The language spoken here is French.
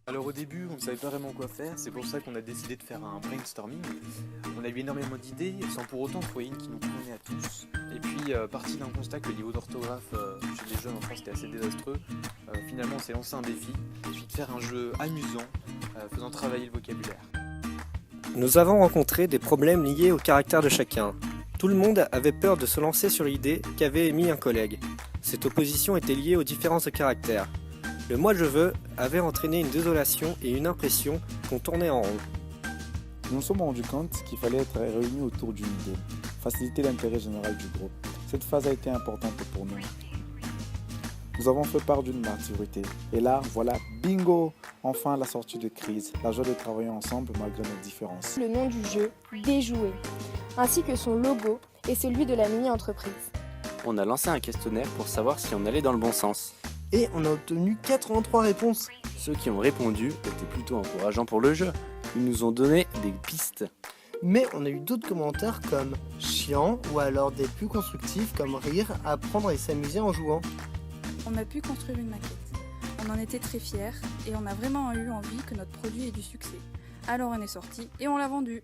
Alors au début, on ne savait pas vraiment quoi faire, c'est pour ça qu'on a décidé de faire un brainstorming. On a eu énormément d'idées, sans pour autant trouver une qui nous convenait à tous. Et puis, parti d'un constat que le niveau d'orthographe chez les jeunes en France était assez désastreux, finalement on s'est lancé un défi, celui de faire un jeu amusant, faisant travailler le vocabulaire. Nous avons rencontré des problèmes liés au caractère de chacun. Tout le monde avait peur de se lancer sur l'idée qu'avait émis un collègue. Cette opposition était liée aux différences de caractère. Le moi je veux avait entraîné une désolation et une impression qu'on tournait en rond. Nous nous sommes rendus compte qu'il fallait être réunis autour d'une idée, faciliter l'intérêt général du groupe. Cette phase a été importante pour nous. Nous avons fait part d'une maturité. Et là, voilà, bingo! Enfin la sortie de crise, la joie de travailler ensemble malgré nos différences. Le nom du jeu, Déjouer, ainsi que son logo et celui de la mini-entreprise. On a lancé un questionnaire pour savoir si on allait dans le bon sens. Et on a obtenu 83 réponses. Ceux qui ont répondu étaient plutôt encourageants pour le jeu. Ils nous ont donné des pistes. Mais on a eu d'autres commentaires comme chiant ou alors des plus constructifs comme rire, apprendre et s'amuser en jouant. On a pu construire une maquette. On en était très fiers et on a vraiment eu envie que notre produit ait du succès. Alors on est sorti et on l'a vendu.